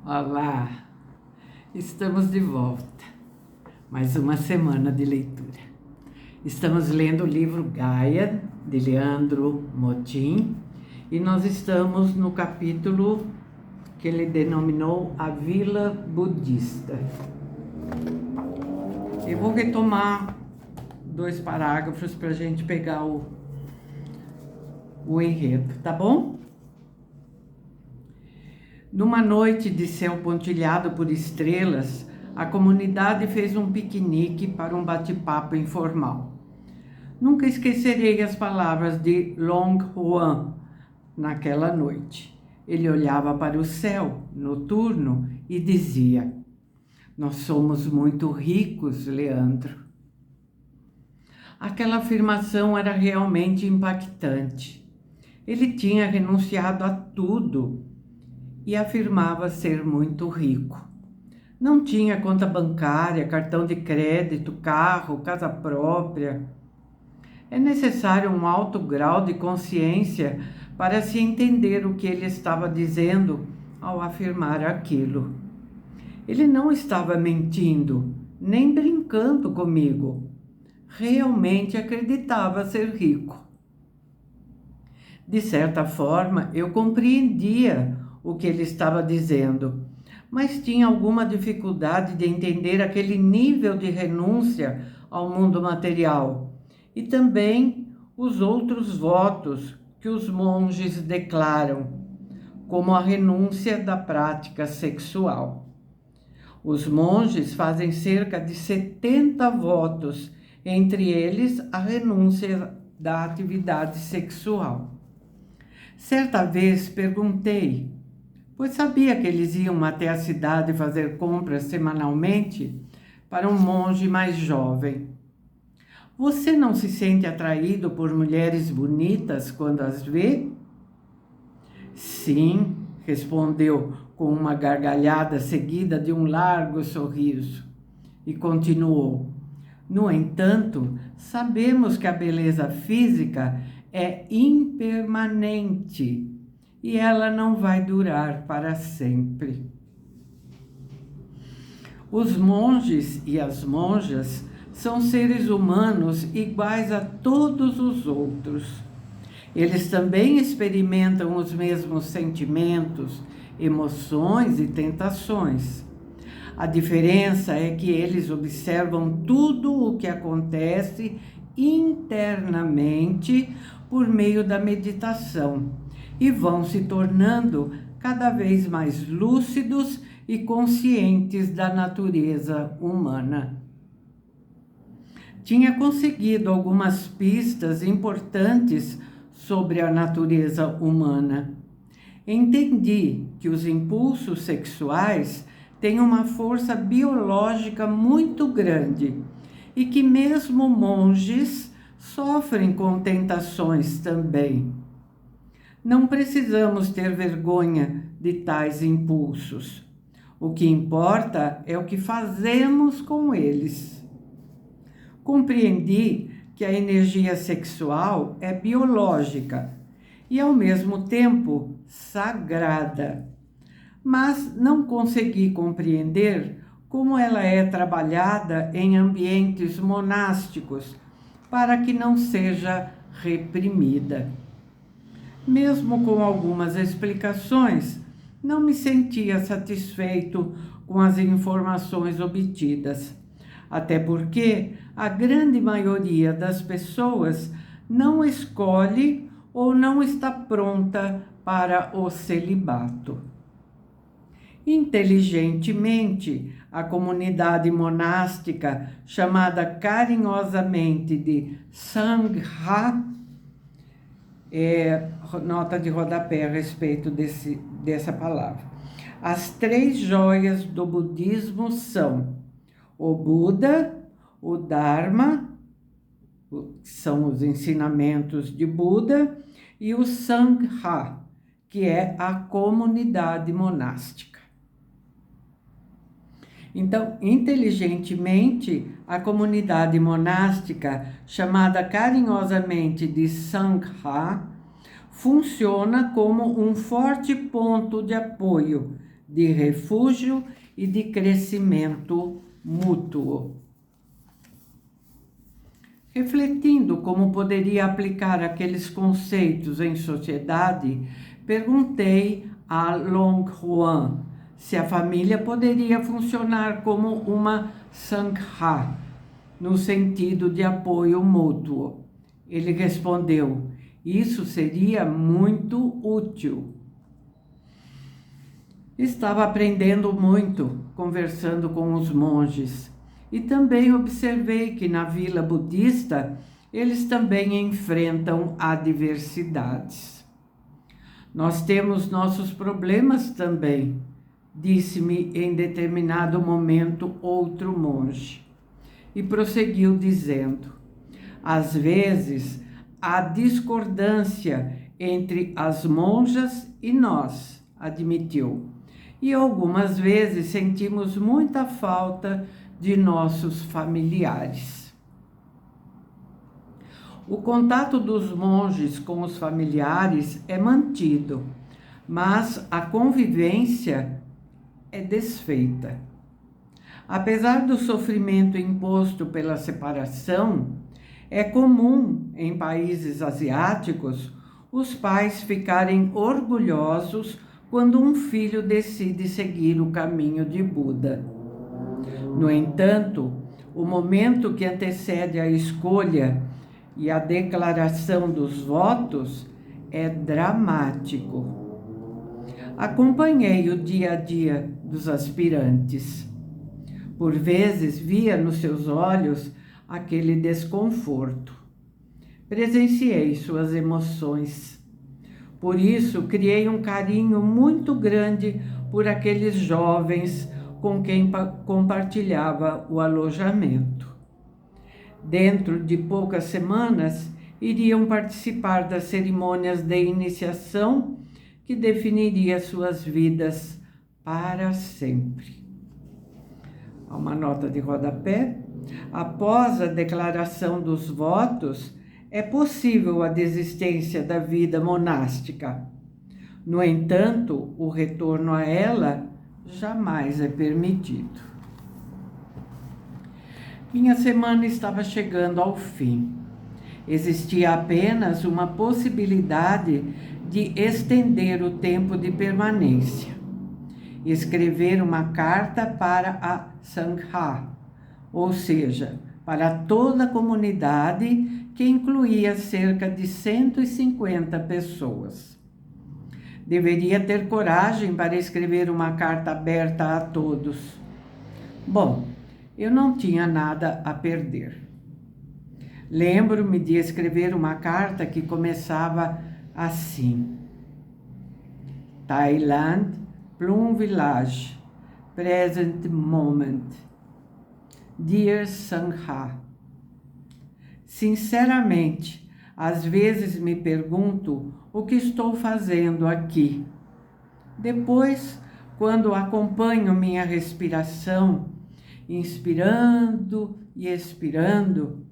Olá, estamos de volta. Mais uma semana de leitura. Estamos lendo o livro Gaia, de Leandro Motin, e nós estamos no capítulo que ele denominou A Vila Budista. Eu vou retomar 2 parágrafos para a gente pegar o enredo, tá bom? Numa noite de céu pontilhado por estrelas, a comunidade fez um piquenique para um bate-papo informal. Nunca esquecerei as palavras de Long Huan naquela noite. Ele olhava para o céu noturno e dizia: "Nós somos muito ricos, Leandro." Aquela afirmação era realmente impactante. Ele tinha renunciado a tudo e afirmava ser muito rico. Não tinha conta bancária, cartão de crédito, carro, casa própria. É necessário um alto grau de consciência para se entender o que ele estava dizendo ao afirmar aquilo. Ele não estava mentindo, nem brincando comigo. Realmente acreditava ser rico. De certa forma, eu compreendia o que ele estava dizendo, mas tinha alguma dificuldade de entender aquele nível de renúncia ao mundo material e também os outros votos que os monges declaram, como a renúncia da prática sexual. Os monges fazem cerca de 70 votos, entre eles a renúncia da atividade sexual. Certa vez perguntei, pois sabia que eles iam até a cidade fazer compras semanalmente, para um monge mais jovem: "Você não se sente atraído por mulheres bonitas quando as vê?" "Sim", respondeu com uma gargalhada seguida de um largo sorriso, e continuou: "No entanto, sabemos que a beleza física é impermanente e ela não vai durar para sempre." Os monges e as monjas são seres humanos iguais a todos os outros. Eles também experimentam os mesmos sentimentos, emoções e tentações. A diferença é que eles observam tudo o que acontece internamente por meio da meditação e vão se tornando cada vez mais lúcidos e conscientes da natureza humana. Tinha conseguido algumas pistas importantes sobre a natureza humana. Entendi que os impulsos sexuais têm uma força biológica muito grande e que mesmo monges sofrem com tentações também. Não precisamos ter vergonha de tais impulsos. O que importa é o que fazemos com eles. Compreendi que a energia sexual é biológica e, ao mesmo tempo, sagrada, mas não consegui compreender como ela é trabalhada em ambientes monásticos para que não seja reprimida. Mesmo com algumas explicações, não me sentia satisfeito com as informações obtidas, até porque a grande maioria das pessoas não escolhe ou não está pronta para o celibato. Inteligentemente, a comunidade monástica, chamada carinhosamente de Sangha, nota de rodapé a respeito dessa palavra. As 3 joias do budismo são o Buda, o Dharma, que são os ensinamentos de Buda, e o Sangha, que é a comunidade monástica. Então, inteligentemente, a comunidade monástica, chamada carinhosamente de Sangha, funciona como um forte ponto de apoio de refúgio e de crescimento mútuo. Refletindo como poderia aplicar aqueles conceitos em sociedade, perguntei a Long Huan se a família poderia funcionar como uma Sangha, no sentido de apoio mútuo. Ele respondeu: isso seria muito útil. Estava aprendendo muito, conversando com os monges, e também observei que na vila budista eles também enfrentam adversidades. Nós temos nossos problemas também, disse-me em determinado momento outro monge. E prosseguiu dizendo: às vezes há discordância entre as monjas e nós, admitiu. E algumas vezes sentimos muita falta de nossos familiares. O contato dos monges com os familiares é mantido, mas a convivência é desfeita. Apesar do sofrimento imposto pela separação, é comum em países asiáticos os pais ficarem orgulhosos quando um filho decide seguir o caminho de Buda. No entanto, o momento que antecede a escolha e a declaração dos votos é dramático. Acompanhei o dia a dia dos aspirantes. Por vezes via nos seus olhos aquele desconforto. Presenciei suas emoções. Por isso, criei um carinho muito grande por aqueles jovens com quem compartilhava o alojamento. Dentro de poucas semanas, iriam participar das cerimônias de iniciação que definiria suas vidas para sempre. Há uma nota de rodapé. Após a declaração dos votos, é possível a desistência da vida monástica. No entanto, o retorno a ela jamais é permitido. Minha semana estava chegando ao fim. Existia apenas uma possibilidade de estender o tempo de permanência. Escrever uma carta para a Sangha, ou seja, para toda a comunidade, que incluía cerca de 150 pessoas. Deveria ter coragem para escrever uma carta aberta a todos. Bom, eu não tinha nada a perder. Lembro-me de escrever uma carta que começava assim: Thailand, Plum Village, present moment. Dear Sangha. Sinceramente, às vezes me pergunto o que estou fazendo aqui. Depois, quando acompanho minha respiração, inspirando e expirando,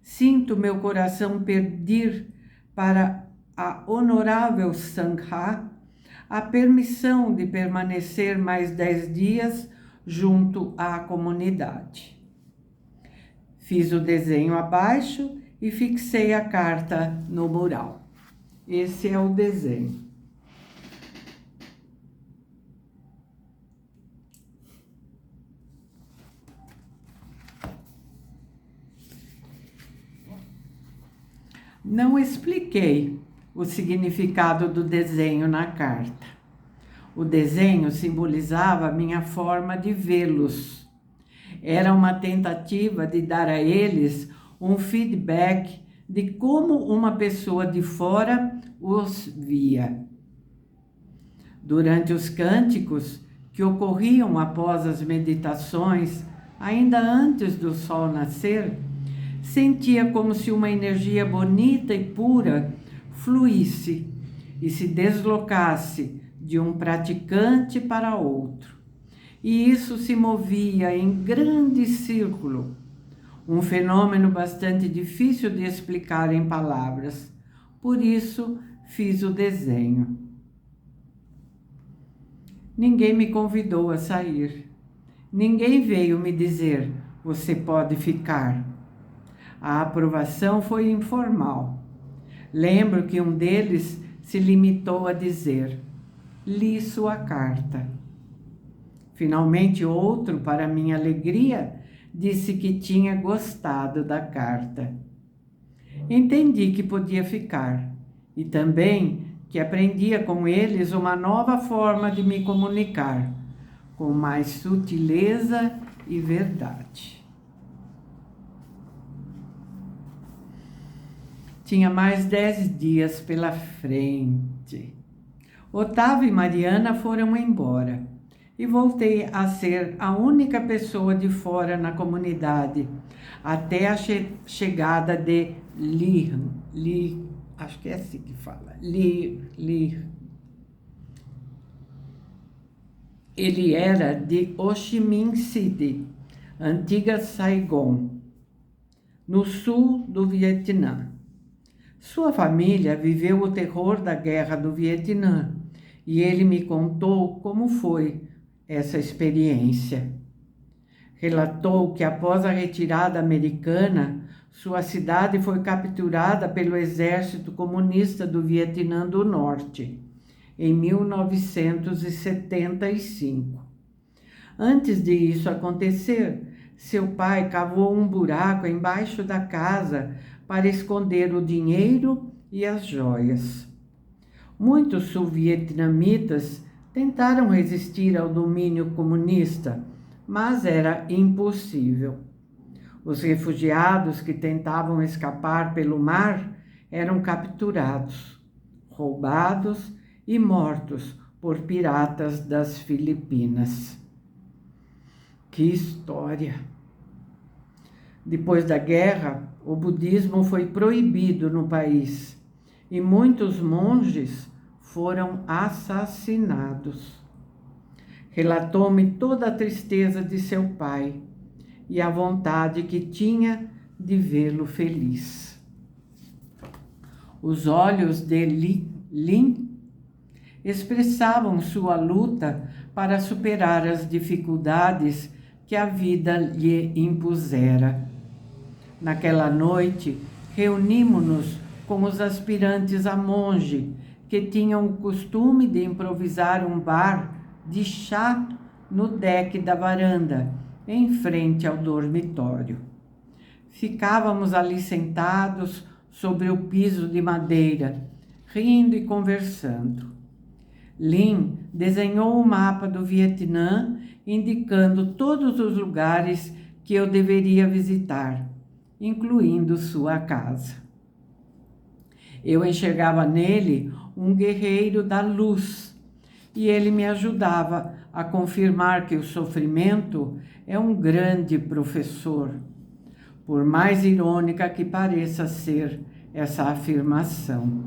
sinto meu coração pedir para a honorável Sangha a permissão de permanecer mais 10 dias junto à comunidade. Fiz o desenho abaixo e fixei a carta no mural. Esse é o desenho. Não expliquei o significado do desenho na carta. O desenho simbolizava a minha forma de vê-los. Era uma tentativa de dar a eles um feedback de como uma pessoa de fora os via. Durante os cânticos que ocorriam após as meditações, ainda antes do sol nascer, sentia como se uma energia bonita e pura fluísse e se deslocasse de um praticante para outro. E isso se movia em grande círculo, um fenômeno bastante difícil de explicar em palavras. Por isso, fiz o desenho. Ninguém me convidou a sair. Ninguém veio me dizer, você pode ficar. A aprovação foi informal. Lembro que um deles se limitou a dizer, li sua carta. Finalmente outro, para minha alegria, disse que tinha gostado da carta. Entendi que podia ficar e também que aprendia com eles uma nova forma de me comunicar, com mais sutileza e verdade. Tinha mais 10 dias pela frente. Otávio e Mariana foram embora e voltei a ser a única pessoa de fora na comunidade, até a chegada de acho que é assim que fala, Ele era de Ho Chi Minh City, antiga Saigon, no sul do Vietnã. Sua família viveu o terror da guerra do Vietnã e ele me contou como foi essa experiência. Relatou que após a retirada americana, sua cidade foi capturada pelo exército comunista do Vietnã do Norte, em 1975. Antes de isso acontecer, seu pai cavou um buraco embaixo da casa para esconder o dinheiro e as joias. Muitos sul-vietnamitas tentaram resistir ao domínio comunista, mas era impossível. Os refugiados que tentavam escapar pelo mar eram capturados, roubados e mortos por piratas das Filipinas. Que história! Depois da guerra, o budismo foi proibido no país e muitos monges foram assassinados. Relatou-me toda a tristeza de seu pai e a vontade que tinha de vê-lo feliz. Os olhos de Lin expressavam sua luta para superar as dificuldades que a vida lhe impusera. Naquela noite, reunimos-nos com os aspirantes a monge, que tinham o costume de improvisar um bar de chá no deck da varanda, em frente ao dormitório. Ficávamos ali sentados sobre o piso de madeira, rindo e conversando. Lin desenhou o mapa do Vietnã, indicando todos os lugares que eu deveria visitar, incluindo sua casa. Eu enxergava nele um guerreiro da luz e ele me ajudava a confirmar que o sofrimento é um grande professor, por mais irônica que pareça ser essa afirmação.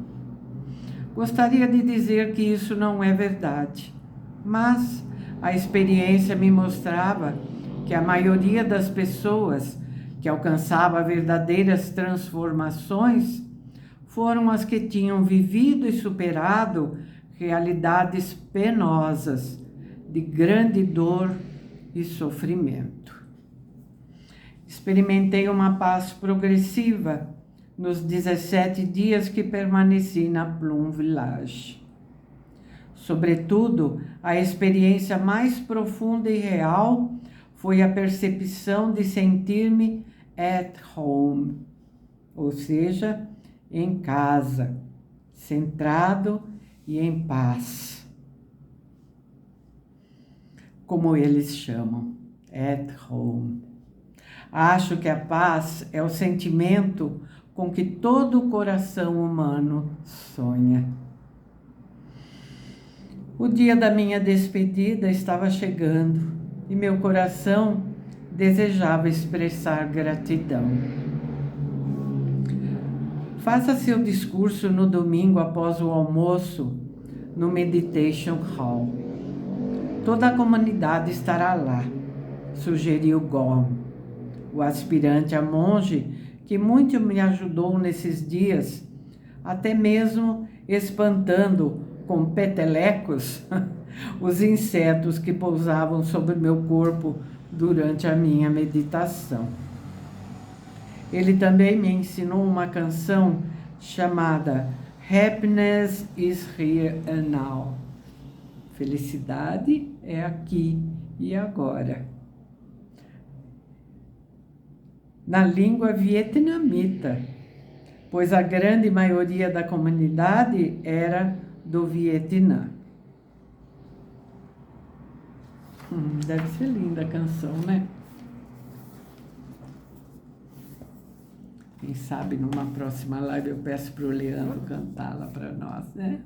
Gostaria de dizer que isso não é verdade, mas a experiência me mostrava que a maioria das pessoas que alcançava verdadeiras transformações foram as que tinham vivido e superado realidades penosas, de grande dor e sofrimento. Experimentei uma paz progressiva nos 17 dias que permaneci na Plum Village. Sobretudo, a experiência mais profunda e real foi a percepção de sentir-me at home, ou seja, em casa, centrado e em paz. Como eles chamam, at home. Acho que a paz é o sentimento com que todo o coração humano sonha. O dia da minha despedida estava chegando e meu coração desejava expressar gratidão. Faça seu discurso no domingo após o almoço no Meditation Hall. Toda a comunidade estará lá, sugeriu Gom, o aspirante a monge que muito me ajudou nesses dias, até mesmo espantando com petelecos os insetos que pousavam sobre meu corpo durante a minha meditação. Ele também me ensinou uma canção chamada Happiness is Here and Now. Felicidade é aqui e agora. Na língua vietnamita, pois a grande maioria da comunidade era do Vietnã. Deve ser linda a canção, né? Quem sabe numa próxima live eu peço para o Leandro cantá-la para nós, né?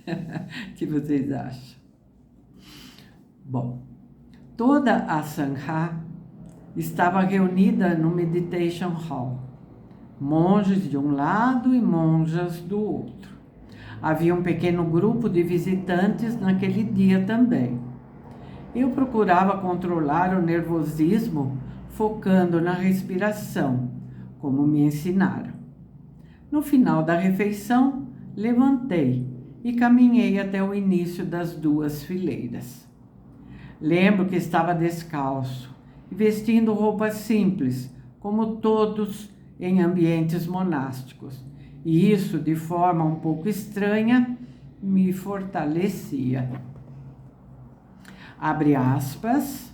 O que vocês acham? Bom, toda a Sangha estava reunida no Meditation Hall. Monges de um lado e monjas do outro. Havia um pequeno grupo de visitantes naquele dia também. Eu procurava controlar o nervosismo, focando na respiração, como me ensinaram. No final da refeição, levantei e caminhei até o início das 2 fileiras. Lembro que estava descalço e vestindo roupas simples, como todos em ambientes monásticos, e isso, de forma um pouco estranha, me fortalecia. Abre aspas.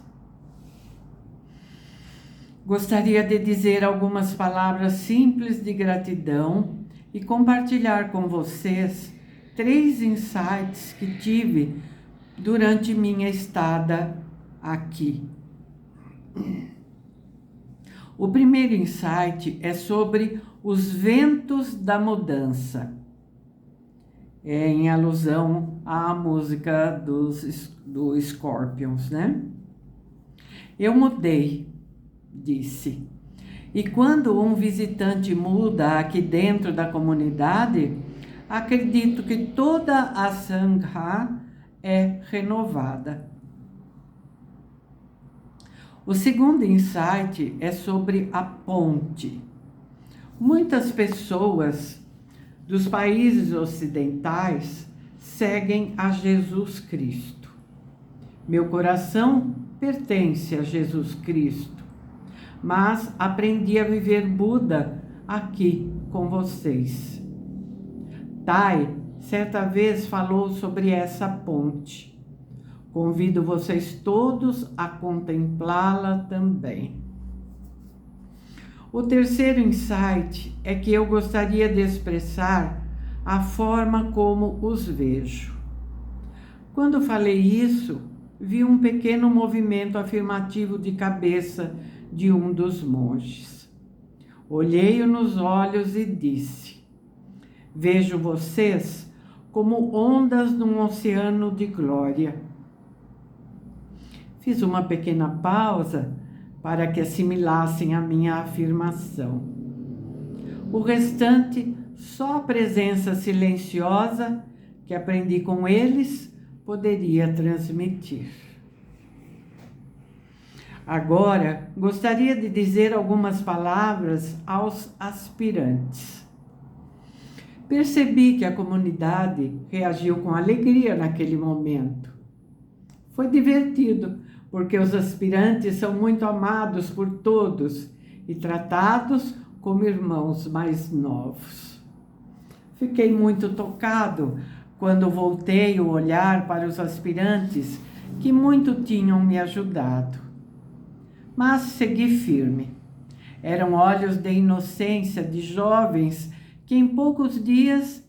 Gostaria de dizer algumas palavras simples de gratidão e compartilhar com vocês 3 insights que tive durante minha estada aqui. O primeiro insight é sobre os ventos da mudança. É em alusão à música do Scorpions, né? Eu mudei, disse. E quando um visitante muda aqui dentro da comunidade, acredito que toda a Sangha é renovada. O segundo insight é sobre a ponte. Muitas pessoas dos países ocidentais seguem a Jesus Cristo. Meu coração pertence a Jesus Cristo, mas aprendi a viver Buda aqui com vocês. Tai certa vez falou sobre essa ponte. Convido vocês todos a contemplá-la também. O terceiro insight é que eu gostaria de expressar a forma como os vejo. Quando falei isso, vi um pequeno movimento afirmativo de cabeça de um dos monges. Olhei-o nos olhos e disse: vejo vocês como ondas num oceano de glória. Fiz uma pequena pausa para que assimilassem a minha afirmação. O restante, só a presença silenciosa que aprendi com eles poderia transmitir. Agora, gostaria de dizer algumas palavras aos aspirantes. Percebi que a comunidade reagiu com alegria naquele momento. Foi divertido, porque os aspirantes são muito amados por todos e tratados como irmãos mais novos. Fiquei muito tocado quando voltei o olhar para os aspirantes que muito tinham me ajudado. Mas segui firme. Eram olhos de inocência de jovens que em poucos dias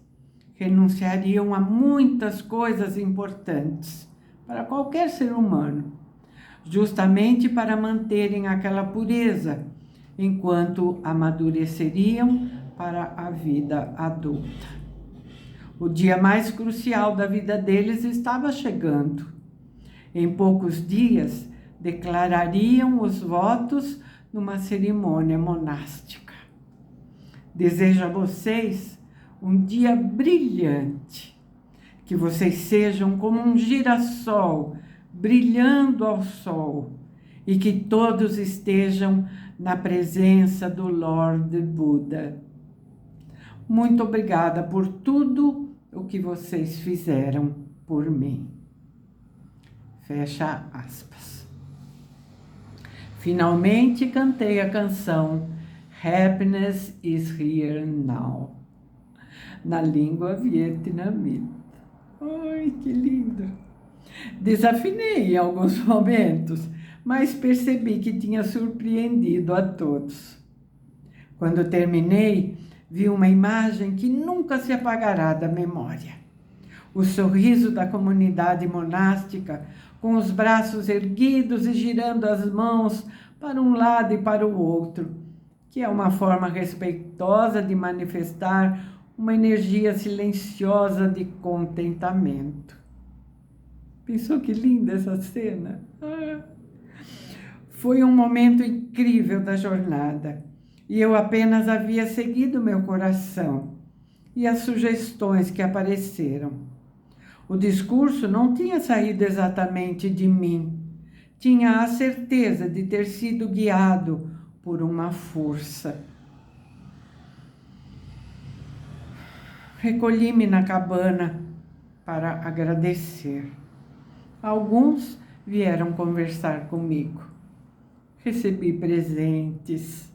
renunciariam a muitas coisas importantes para qualquer ser humano, justamente para manterem aquela pureza, enquanto amadureceriam para a vida adulta. O dia mais crucial da vida deles estava chegando. Em poucos dias, declarariam os votos numa cerimônia monástica. Desejo a vocês um dia brilhante, que vocês sejam como um girassol brilhando ao sol e que todos estejam na presença do Lord Buda. Muito obrigada por tudo, o que vocês fizeram por mim. Fecha aspas. Finalmente cantei a canção Happiness is Here Now, na língua vietnamita. Ai, que lindo! Desafinei em alguns momentos, mas percebi que tinha surpreendido a todos. Quando terminei, vi uma imagem que nunca se apagará da memória. O sorriso da comunidade monástica, com os braços erguidos e girando as mãos para um lado e para o outro, que é uma forma respeitosa de manifestar uma energia silenciosa de contentamento. Pensou que linda essa cena? Foi um momento incrível da jornada, e eu apenas havia seguido meu coração e as sugestões que apareceram. O discurso não tinha saído exatamente de mim. Tinha a certeza de ter sido guiado por uma força. Recolhi-me na cabana para agradecer. Alguns vieram conversar comigo. Recebi presentes.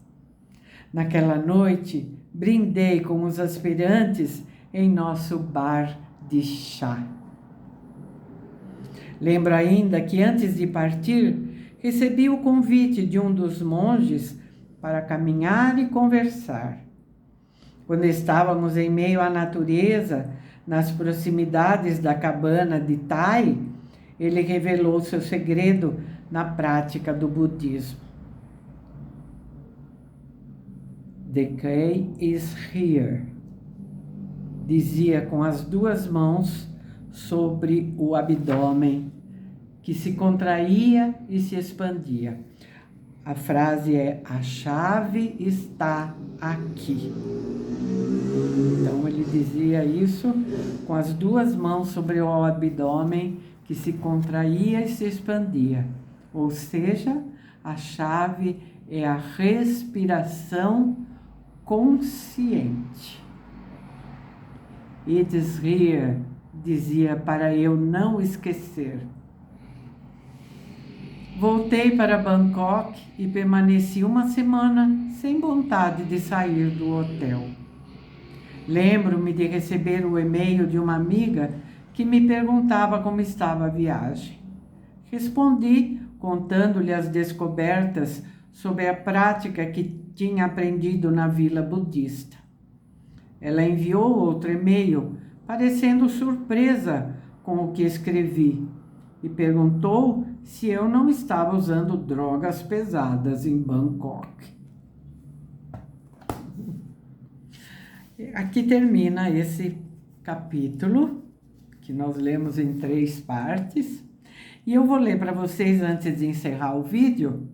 Naquela noite, brindei com os aspirantes em nosso bar de chá. Lembro ainda que antes de partir, recebi o convite de um dos monges para caminhar e conversar. Quando estávamos em meio à natureza, nas proximidades da cabana de Tai, ele revelou seu segredo na prática do budismo. The key is here, dizia com as duas mãos sobre o abdômen, que se contraía e se expandia. A frase é: a chave está aqui. Então ele dizia isso com as duas mãos sobre o abdômen, que se contraía e se expandia. Ou seja, a chave é a respiração consciente. It is here, dizia para eu não esquecer. Voltei para Bangkok e permaneci uma semana sem vontade de sair do hotel. Lembro-me de receber o e-mail de uma amiga que me perguntava como estava a viagem. Respondi contando-lhe as descobertas sobre a prática que tinha aprendido na vila budista. Ela enviou outro e-mail, parecendo surpresa com o que escrevi, e perguntou se eu não estava usando drogas pesadas em Bangkok. Aqui termina esse capítulo, que nós lemos em 3 partes, e eu vou ler para vocês, antes de encerrar o vídeo,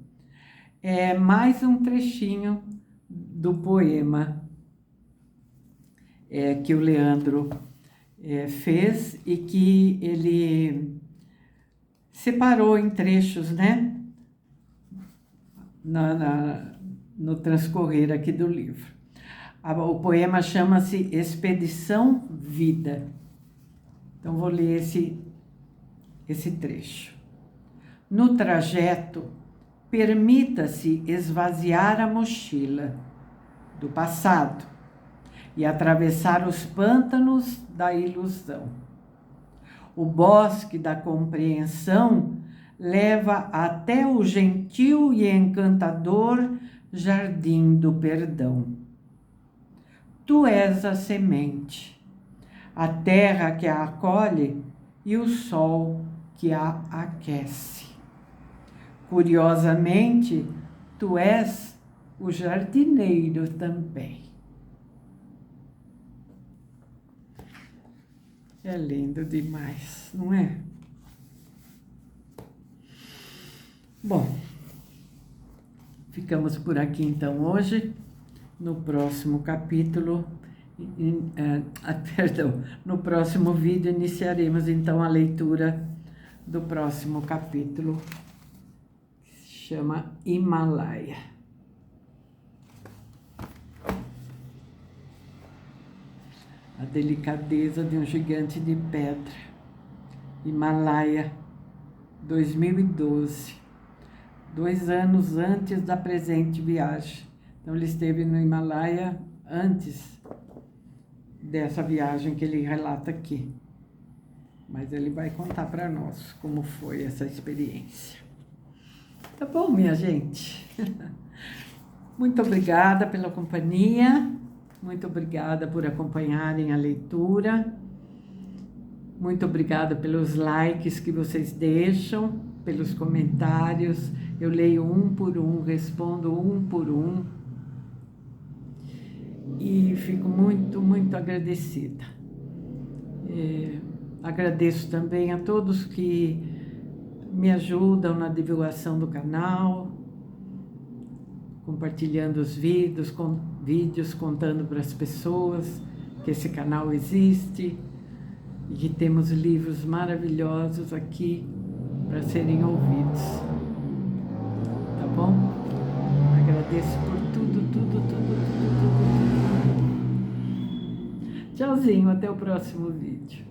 mais um trechinho do poema que o Leandro fez e que ele separou em trechos, né? No transcorrer aqui do livro. O poema chama-se Expedição Vida. Então, vou ler esse trecho. No trajeto, permita-se esvaziar a mochila do passado e atravessar os pântanos da ilusão. O bosque da compreensão leva até o gentil e encantador jardim do perdão. Tu és a semente, a terra que a acolhe e o sol que a aquece. Curiosamente, tu és o jardineiro também. É lindo demais, não é? Bom, ficamos por aqui então hoje. No próximo capítulo, no próximo vídeo iniciaremos então a leitura do próximo capítulo, que se chama Himalaia. a delicadeza de um gigante de pedra. Himalaia, 2012, 2 anos antes da presente viagem. Então ele esteve no Himalaia antes dessa viagem que ele relata aqui. Mas ele vai contar para nós como foi essa experiência. Tá bom, minha gente? Muito obrigada pela companhia, muito obrigada por acompanharem a leitura, muito obrigada pelos likes que vocês deixam, pelos comentários. Eu leio um por um, respondo um por um e fico muito, muito agradecida. Agradeço também a todos que me ajudam na divulgação do canal, compartilhando os vídeos, contando para as pessoas que esse canal existe e que temos livros maravilhosos aqui para serem ouvidos. Tá bom? Agradeço por tudo, tudo, tudo, tudo, tudo. Tchauzinho, até o próximo vídeo.